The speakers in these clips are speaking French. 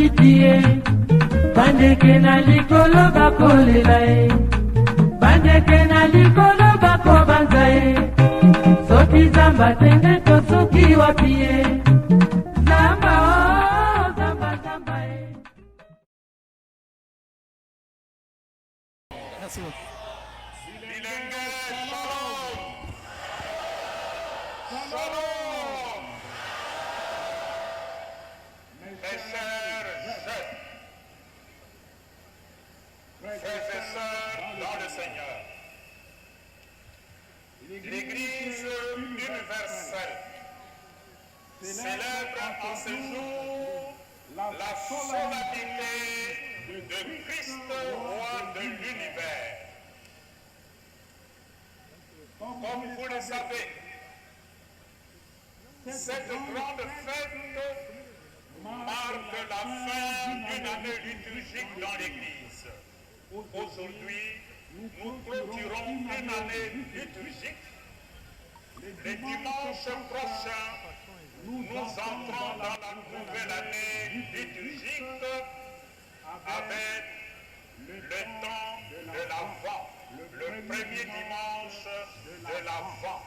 matiti bandeke na likolo bakolela ye bandeke na likolo bakobanza ye soki zamba tende to soki wapi ye zamba o zamba zamba ye. Merci beaucoup. L'Église universelle célèbre en ce jour la solennité de Christ, roi de l'univers. Comme vous le savez, cette grande fête marque la fin d'une année liturgique dans l'Église. Aujourd'hui, nous clôturons une année liturgique. Le dimanche prochain, nous entrons dans la nouvelle année liturgique avec le temps de l'Avent, le premier dimanche de l'Avent.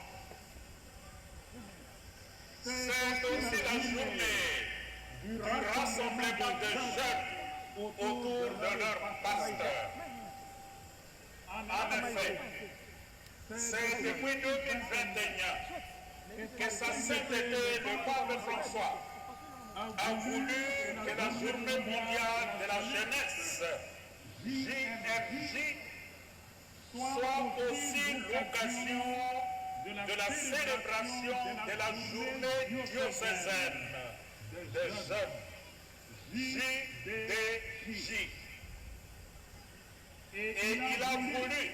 C'est aussi la journée du rassemblement de jeunes autour de leur pasteur. En effet, c'est depuis 2021 que sa sainteté, le pape François, a voulu que la journée mondiale de la jeunesse, JFJ, soit aussi l'occasion de la célébration de la journée diocésaine des jeunes, JDJ. Et il a voulu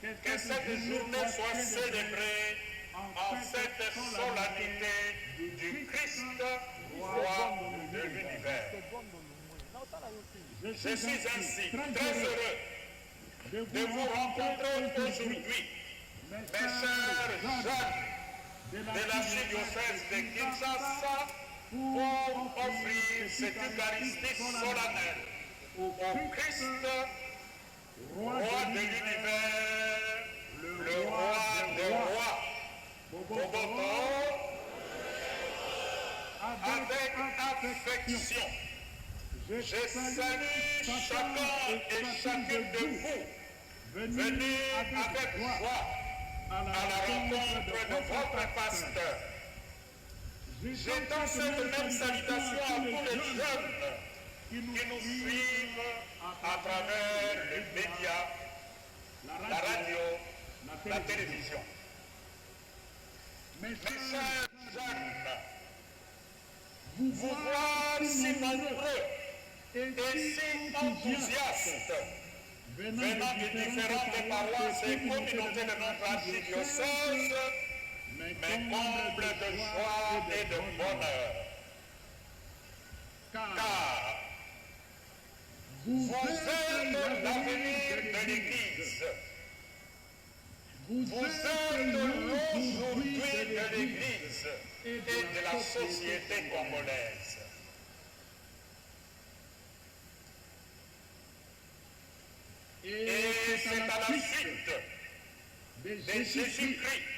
que cette journée soit célébrée en cette solennité du Christ, roi de l'univers. Je suis ainsi très heureux de vous rencontrer aujourd'hui, mes chers jeunes de l'archidiocèse de Kinshasa, pour offrir cette Eucharistie solennelle au Christ, roi de l'univers, le roi des rois. Boboto, avec affection, je salue chacun et chacune de vous, venus avec joie à la rencontre de votre pasteur. J'étends cette même salutation à tous les jeunes qui nous suivent à travers les médias, la radio, la télévision. Mes chers jeunes, vous voir si nombreux et si enthousiastes venant de différentes paroisses et communautés de notre archidiocèse me comble de joie et de bonheur. Car vous êtes l'avenir de l'Église. Vous êtes l'aujourd'hui de l'Église et de la société congolaise. Et c'est à la suite de Jésus-Christ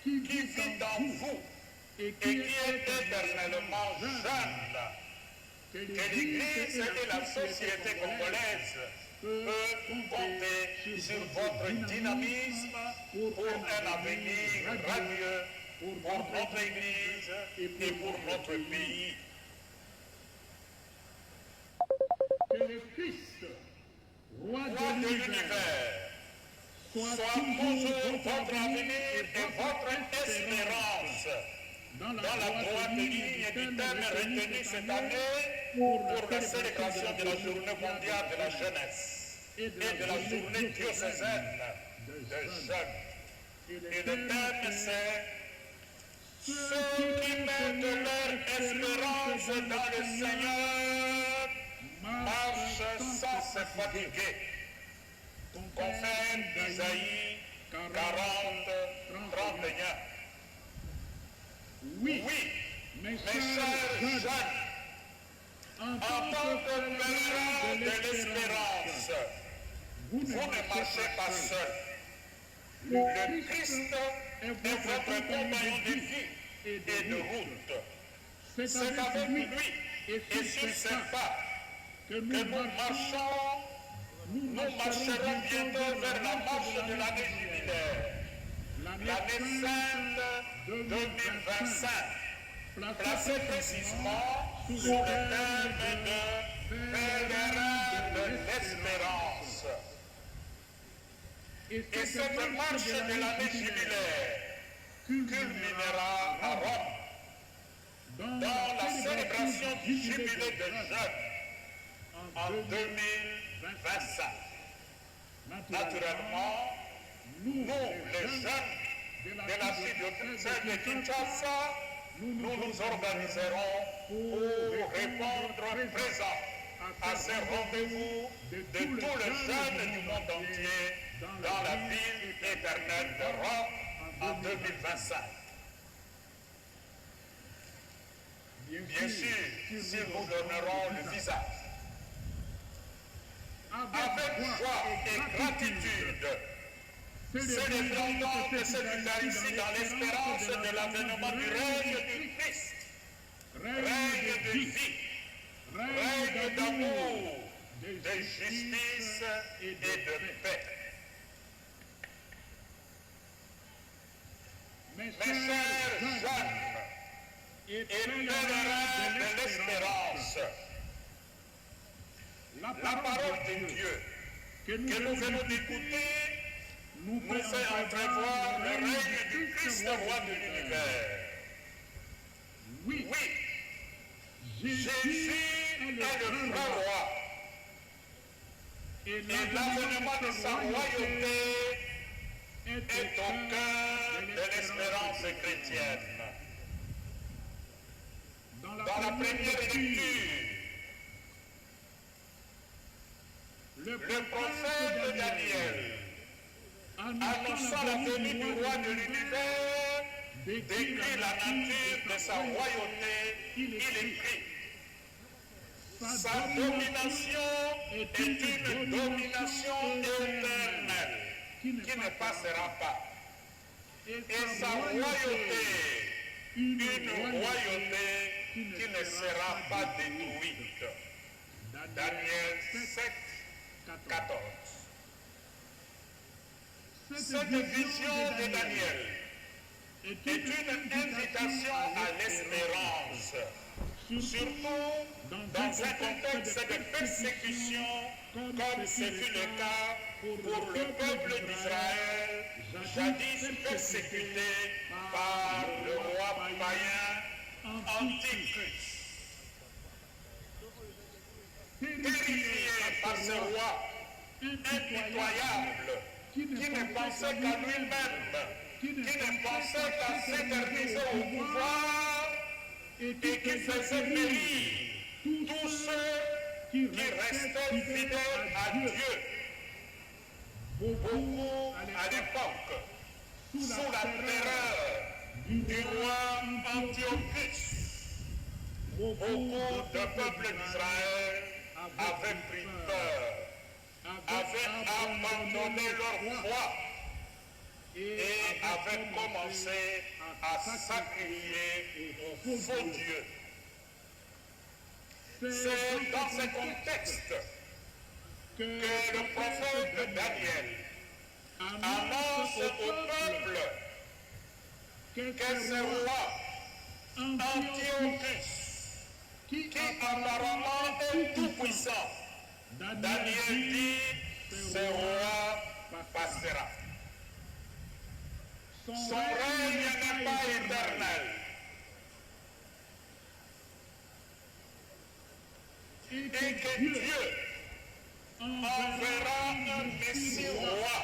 qui vit en vous et qui est éternellement jeune que l'Église et la société congolaise peuvent compter sur votre dynamisme pour un avenir radieux pour notre Église et pour notre pays. Que le Christ, roi de l'univers, soit toujours votre avenir et votre espérance dans la droite ligne du thème retenu cette année pour la célébration de la journée mondiale de la jeunesse et de la journée diocésaine des jeunes. Et le thème c'est ceux qui mettent leur espérance dans le Seigneur marchent sans se fatiguer. Confère d'Isaïe 40, 31. Oui, mes chers jeunes, en Vous ne marchez pas seul. Le Christ est votre compagnon de vie et de route. C'est avec lui et sur ses pas que nous marchons. Nous marcherons bientôt vers la marche de l'année jubilaire. L'année sainte 2025, placée précisément sous le thème de Pèlerin de l'espérance. Et cette marche de l'année jubilaire culminera à Rome dans la célébration du jubilé de jeunes en 2025. Naturellement, nous, les jeunes de la diocèse de Kinshasa, nous nous organiserons pour répondre présent à ces rendez-vous de tous les jeunes du monde entier dans la ville éternelle de Rome en 2025. Bien sûr, s'ils nous donneront le visage. Avec joie et gratitude, célébrons donc cette Eucharistie dans l'espérance de l'avènement du règne du Christ, règne de vie, règne d'amour, de justice et de paix. Mes chers jeunes et pèlerins de l'espérance, la parole de Dieu que nous venons d'écouter nous fait entrevoir le règne du Christ, roi de l'univers. Oui, Jésus est le vrai roi. Et l'avènement de sa royauté est au cœur de l'espérance chrétienne. Dans la première lecture, le prophète Daniel, annonçant la venue du roi de l'univers, décrit la nature de sa royauté. Il écrit: sa domination est une domination éternelle qui ne passera pas. Et sa royauté, une royauté qui ne sera pas détruite. Daniel 7, 14. Cette vision de Daniel est une invitation à l'espérance, surtout dans un contexte de persécution comme ce fut le cas pour le peuple d'Israël, jadis persécuté par le roi païen Antichrist. Terrifié par ce roi impitoyable qui ne pensait qu'à lui-même, qui ne pensait qu'à s'éterniser au pouvoir et qui faisait périr tous ceux qui restaient fidèles à Dieu. Beaucoup à l'époque, sous la terreur du roi Antiochus, beaucoup de peuples d'Israël avaient pris peur, avaient abandonné leur foi et avaient commencé à sacrifier aux faux dieux. C'est dans ce contexte que le prophète Daniel annonce au peuple que ce roi Antiochus, qui apparemment est tout puissant, Daniel dit, ce roi passera. Son règne n'est pas éternel. Et que Dieu enverra un Messie roi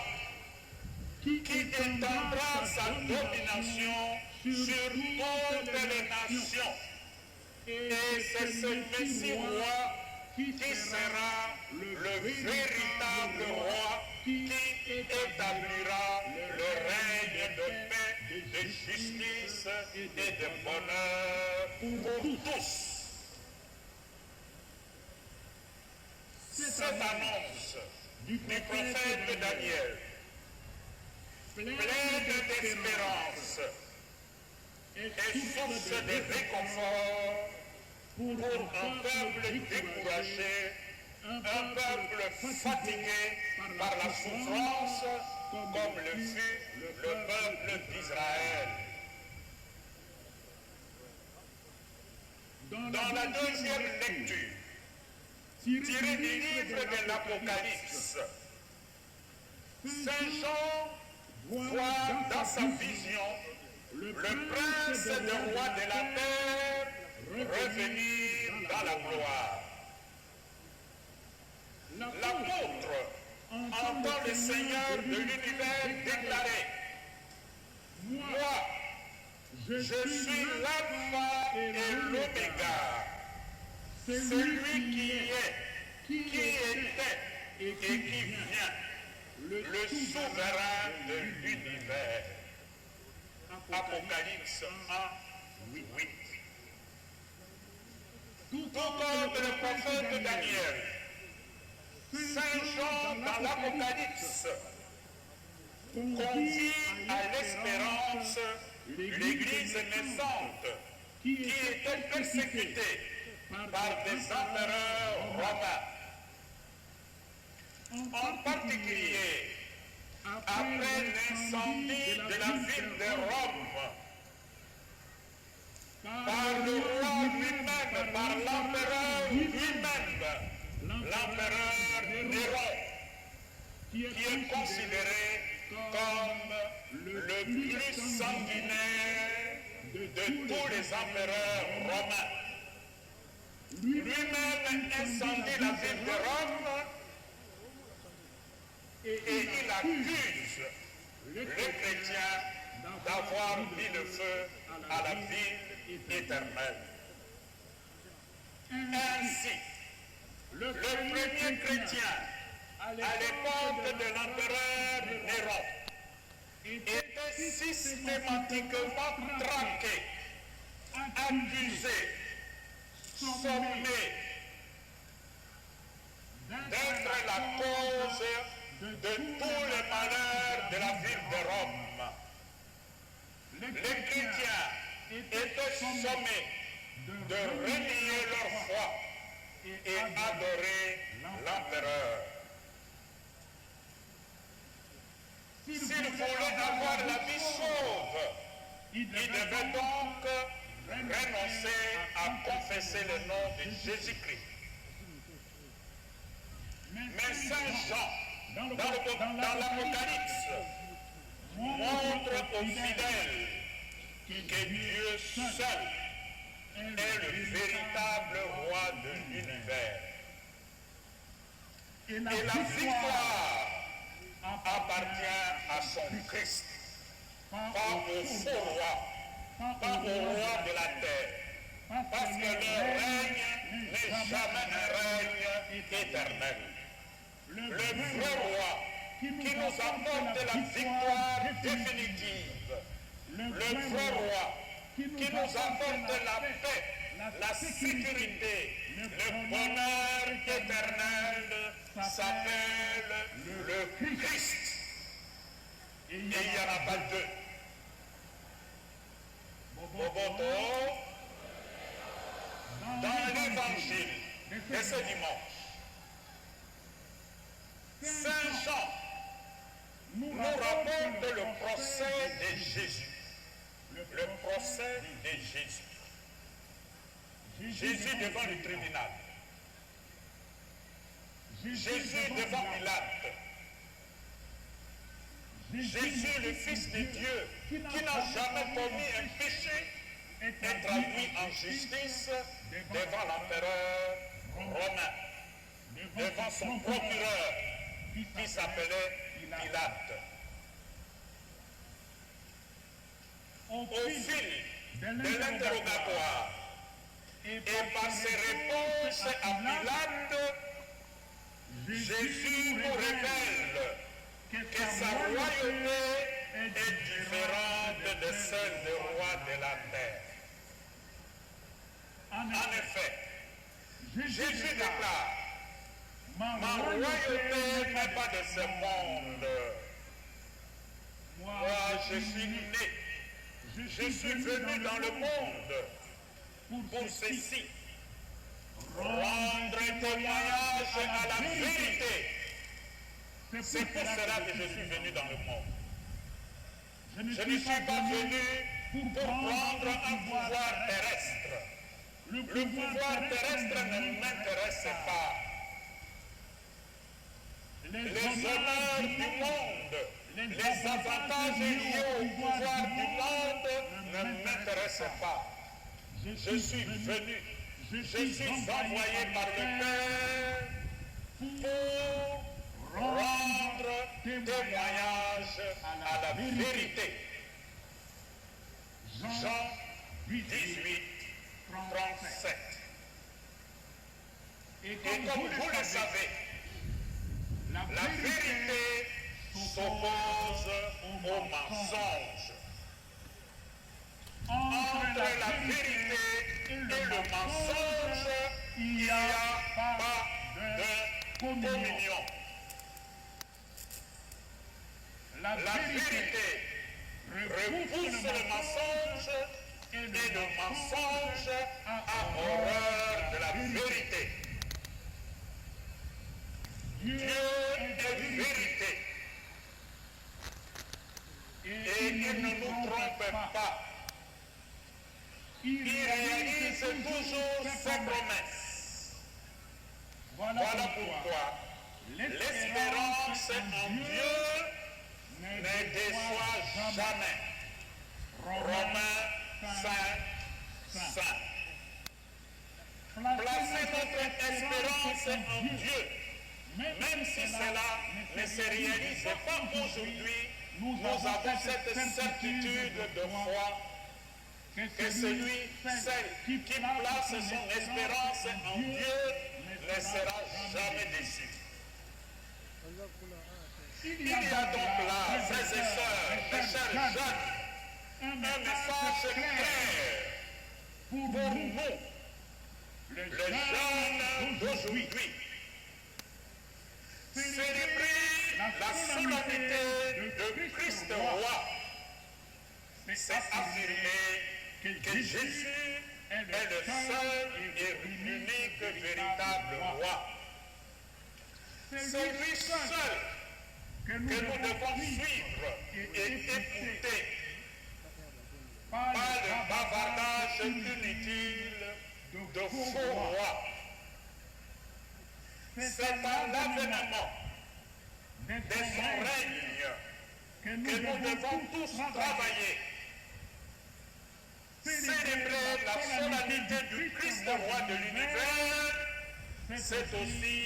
qui étendra sa domination sur toutes les nations. Et c'est ce Messie roi qui sera le véritable roi qui établira le règne de paix, de justice et de bonheur pour tous. Cette annonce du prophète Daniel, pleine d'espérance et source de réconfort pour un peuple découragé, un peuple fatigué par la souffrance, comme le fut le peuple d'Israël. Dans la deuxième lecture, tirée du livre de l'Apocalypse, Saint Jean voit dans sa vision le prince des rois de la terre revenir dans la gloire. L'apôtre entend le Seigneur de l'univers déclarer: moi, je suis l'alpha et l'oméga, celui qui est, qui était et qui vient, le souverain de l'univers. Apocalypse 1, 8. Tout comme le prophète Daniel, Saint Jean dans l'Apocalypse convie à l'espérance l'Église naissante qui était persécutée par des empereurs romains. En particulier, après l'incendie de la ville de Rome, par le roi lui-même, par l'empereur lui-même, l'empereur Néron, qui est considéré comme le plus sanguinaire de tous les empereurs romains. Lui-même incendie la ville de Rome et il accuse les chrétiens d'avoir mis le feu à la ville éternelle. Ainsi, le premier chrétien à l'époque de l'empereur Néron était systématiquement traqué, accusé, sommé d'être la cause de tous les malheurs de la ville de Rome. Les chrétiens étaient sommés de renier leur foi et adorer l'empereur. S'il voulait avoir la vie sauve, il devait donc renoncer à confesser le nom de Jésus-Christ. Mais Saint Jean, dans l'Apocalypse, montre aux fidèles que Dieu seul est le véritable roi de l'univers. Et la victoire appartient à son Christ, pas au faux roi, pas au roi de la terre, parce que le règne n'est jamais un règne éternel. Le vrai roi qui nous apporte la victoire définitive, le vrai roi qui nous apporte la paix, la sécurité, le bonheur éternel s'appelle le Christ. Et il n'y en a pas deux. Boboto, dans l'évangile de ce dimanche, Saint Jean nous rapporte le procès de Jésus. Le procès de Jésus. Jésus devant le tribunal. Jésus devant Pilate. Jésus, le Fils de Dieu, qui n'a jamais commis un péché, est traduit en justice devant l'empereur romain, devant son procureur, qui s'appelait Pilate. Au fil de l'interrogatoire et par ses réponses à Pilate, Jésus nous révèle que sa royauté est différente de celle des rois de la terre. En effet, Jésus déclare: Ma royauté n'est pas de ce monde. Moi, je suis né. Je suis venu dans le monde pour ceci. Rendre témoignage à la vérité. C'est pour cela que je suis venu dans le monde. Je ne suis pas venu pour prendre un pouvoir terrestre. Le pouvoir terrestre ne m'intéresse pas. Les honneurs du monde, les avantages liés au pouvoir du monde ne m'intéressent pas. Je suis venu, je suis envoyé par le Père pour rendre témoignage à la vérité. Jean 18, 37. Et comme vous le savez, la vérité s'oppose au mensonge. Entre la vérité et le mensonge, il n'y a pas de communion. La vérité repousse le mensonge et le mensonge a horreur de la vérité. Dieu est vérité. Et il ne nous trompe pas. Il réalise toujours ses promesses. Voilà pourquoi l'espérance en Dieu ne déçoit jamais. Romains 5, 5. Placez notre espérance en Dieu. Même si cela ne se réalise pas aujourd'hui, nous avons cette certitude de foi que celui, celle qui place son espérance en Dieu ne sera jamais déçu. Il y a donc là, frères et sœurs, mes chers jeunes, un message clair pour nous, les jeunes d'aujourd'hui. Célébrer la solennité de Christ roi, c'est affirmer que Jésus est le seul et unique véritable roi. C'est lui seul que nous devons suivre et écouter. Pas le bavardage inutile de faux rois. C'est à l'avènement de son règne que nous devons tous travailler. Célébrer la solennité du Christ roi de l'univers, c'est aussi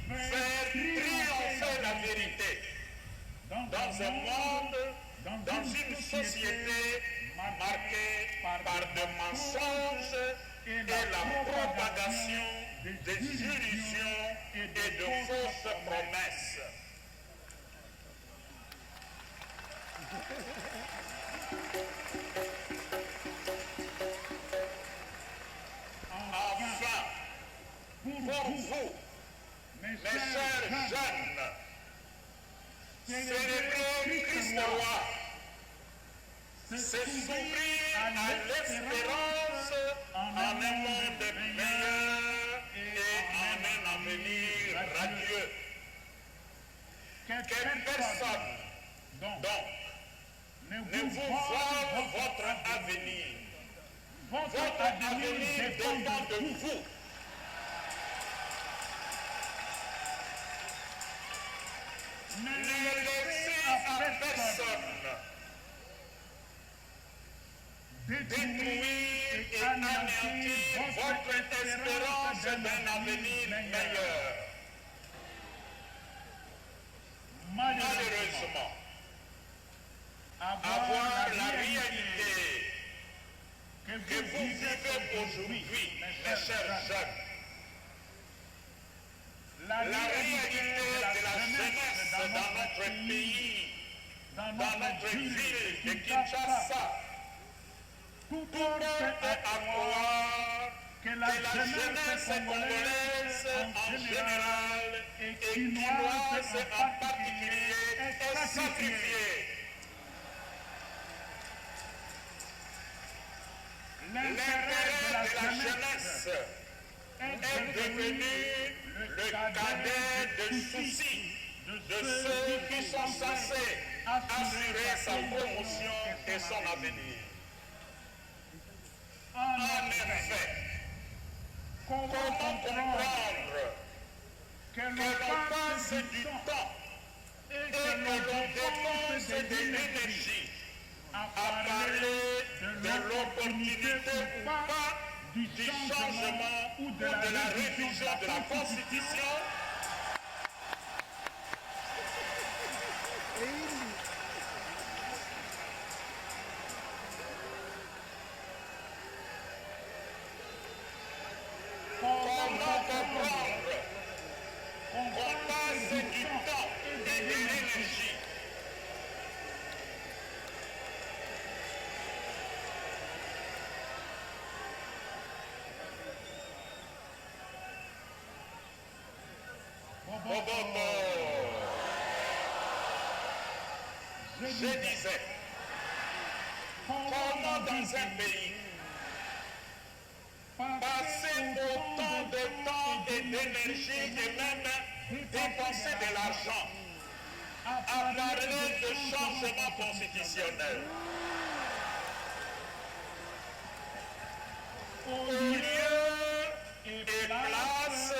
faire triompher la vérité dans un monde, dans une société marquée par des mensonges et la propagation des illusions et de fausses promesses. Enfin, pour vous, mes chers jeunes, célébrer Christ roi, c'est s'ouvrir à l'espérance en un monde meilleur et en un avenir radieux. Quelle personne, donc, ne vous vole votre avenir. Votre avenir dépend de vous. Ne laissez à personne détruire et anéantir votre espérance d'un avenir meilleur. Malheureusement, avoir la réalité que vous vivez aujourd'hui, mes chers jeunes, la réalité de la jeunesse dans notre pays, dans notre ville de Kinshasa, tout porte à croire que la jeunesse congolaise en général équinoise en particulier est sacrifiée. L'intérêt de la jeunesse est devenu le cadet de soucis de ceux qui sont censés assurer sa promotion et son avenir. En effet, comment comprendre que l'on passe du temps et que l'on dépense de l'énergie à parler de l'opportunité ou pas du changement ou de la révision de la Constitution? Comment comprendre qu'on passe du temps et de l'énergie Je disais, comment dans un pays passer autant de temps et d'énergie et même dépenser de l'argent à parler de changement constitutionnel au lieu et place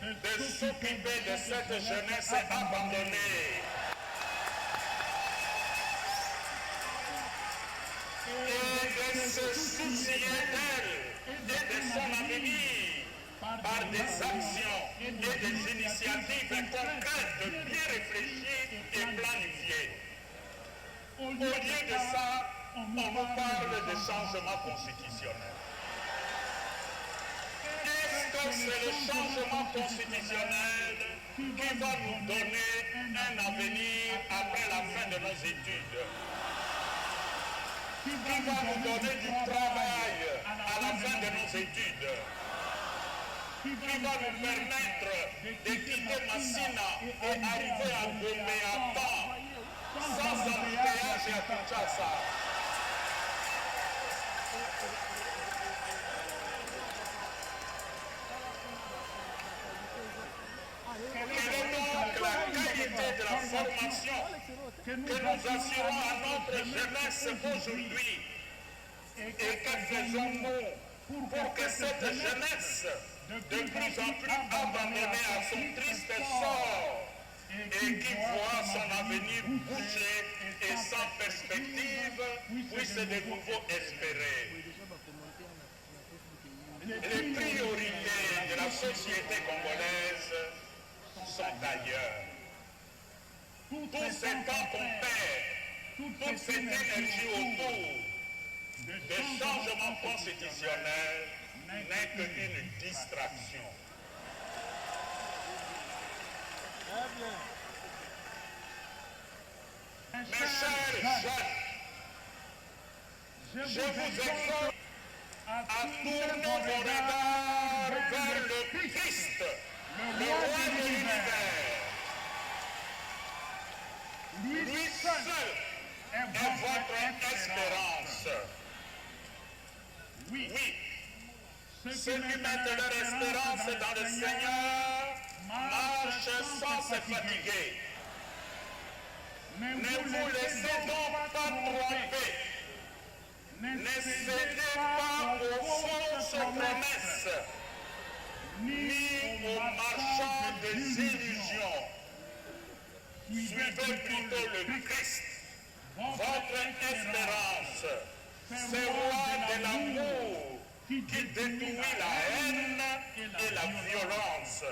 de s'occuper de cette jeunesse abandonnée et de se soucier d'elle et de son avenir par des actions et des initiatives concrètes bien réfléchies et planifiées. Au lieu de ça, on nous parle de changement constitutionnel. Est-ce que c'est le changement constitutionnel qui va nous donner un avenir après la fin de nos études? Qui va nous donner du travail à la fin de nos études? Qui va nous permettre de quitter Massina et arriver à Gomé à temps, sans embouteillage et à Kinshasa? Quelle est donc la qualité de la formation que nous assurons à notre jeunesse aujourd'hui? Et que faisons-nous pour que cette jeunesse, de plus en plus abandonnée à son triste sort, et qui voit son avenir bouché et sans perspective, puisse de nouveau espérer? Les priorités de la société congolaise sont ailleurs. Tout ce temps qu'on perd, toute cette énergie autour de changement constitutionnel n'est qu'une distraction. Mes chers jeunes, je vous exhorte à tourner vos regards vers le Christ, le roi de l'univers. Lui seul est votre espérance. Oui, ceux qui mettent leur espérance dans le Seigneur marchent sans se fatiguer. Ne vous laissez donc pas tromper. Ne cédez pas aux fausses promesses, ni aux marchands des illusions. Suivez plutôt le Christ, votre espérance, ce roi de l'amour qui détruit la haine et la violence,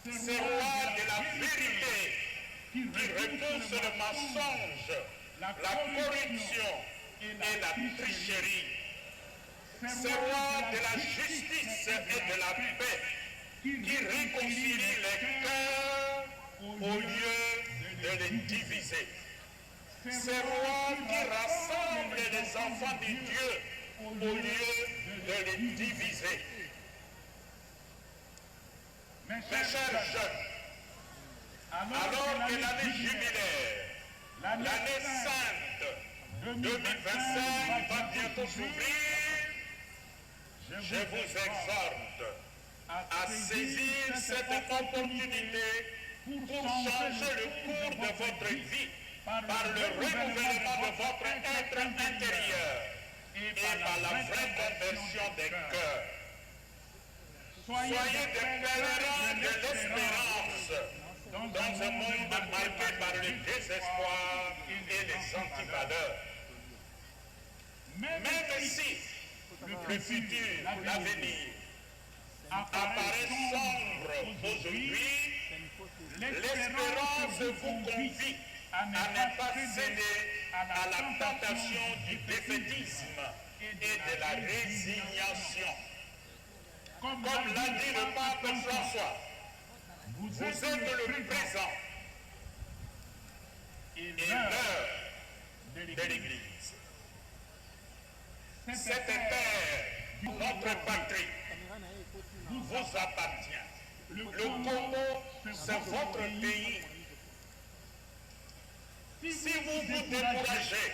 ce roi de la vérité qui repousse le mensonge, la corruption et la tricherie, ce roi de la justice et de la paix qui réconcilie les cœurs au lieu de les diviser. Ce roi qui rassemble les enfants de Dieu au lieu de les diviser. Mes chers jeunes, alors que l'année jubilaire, l'année sainte 2025 va bientôt s'ouvrir, je vous exhorte à saisir cette opportunité pour changer le cours de votre vie par le renouvellement de votre être intérieur et par la vraie conversion des cœurs. Soyez des pèlerins de l'espérance dans un monde marqué par le désespoir et les antivaleurs. Même si le futur, l'avenir, apparaît sombre aujourd'hui, l'espérance vous convie à ne pas céder à la tentation du défaitisme et de la résignation. Comme l'a dit le pape François, vous êtes le présent et l'heure de l'Église. Cette terre, notre patrie, vous appartient. Le Congo, c'est votre pays. Si vous vous découragez,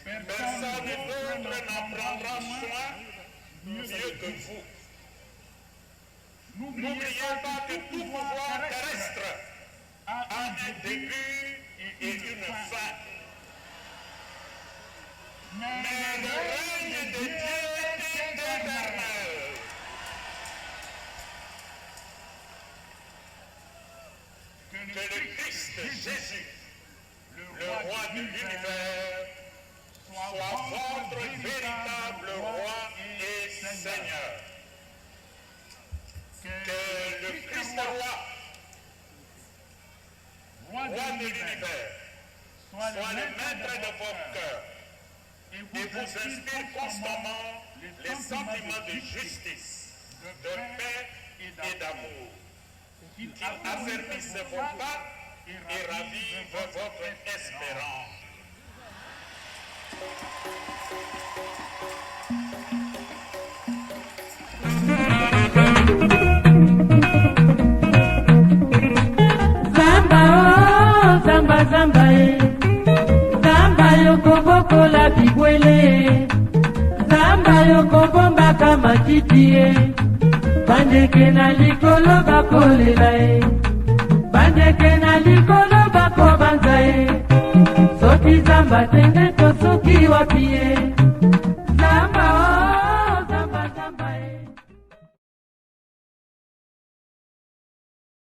personne d'autre n'en prendra soin mieux que vous. N'oubliez pas que tout pouvoir terrestre a un début et une fin. Mais le règne de Dieu est éternel. Que le Christ Jésus, le roi de l'univers, soit votre véritable roi et Seigneur. Que le Christ roi de l'univers, soit le maître de vos cœurs et vous inspire constamment les sentiments de justice, de paix et d'amour. Qu'il affermisse vos pas et ravive votre espérance. Zamba, oh, zamba, zamba, zamba yokoboko la bigwele, zamba yokobomba kama chitie, bandeke na likolo bakolela bandeke na likolo bakobanza soki zamba tende to soki wapie.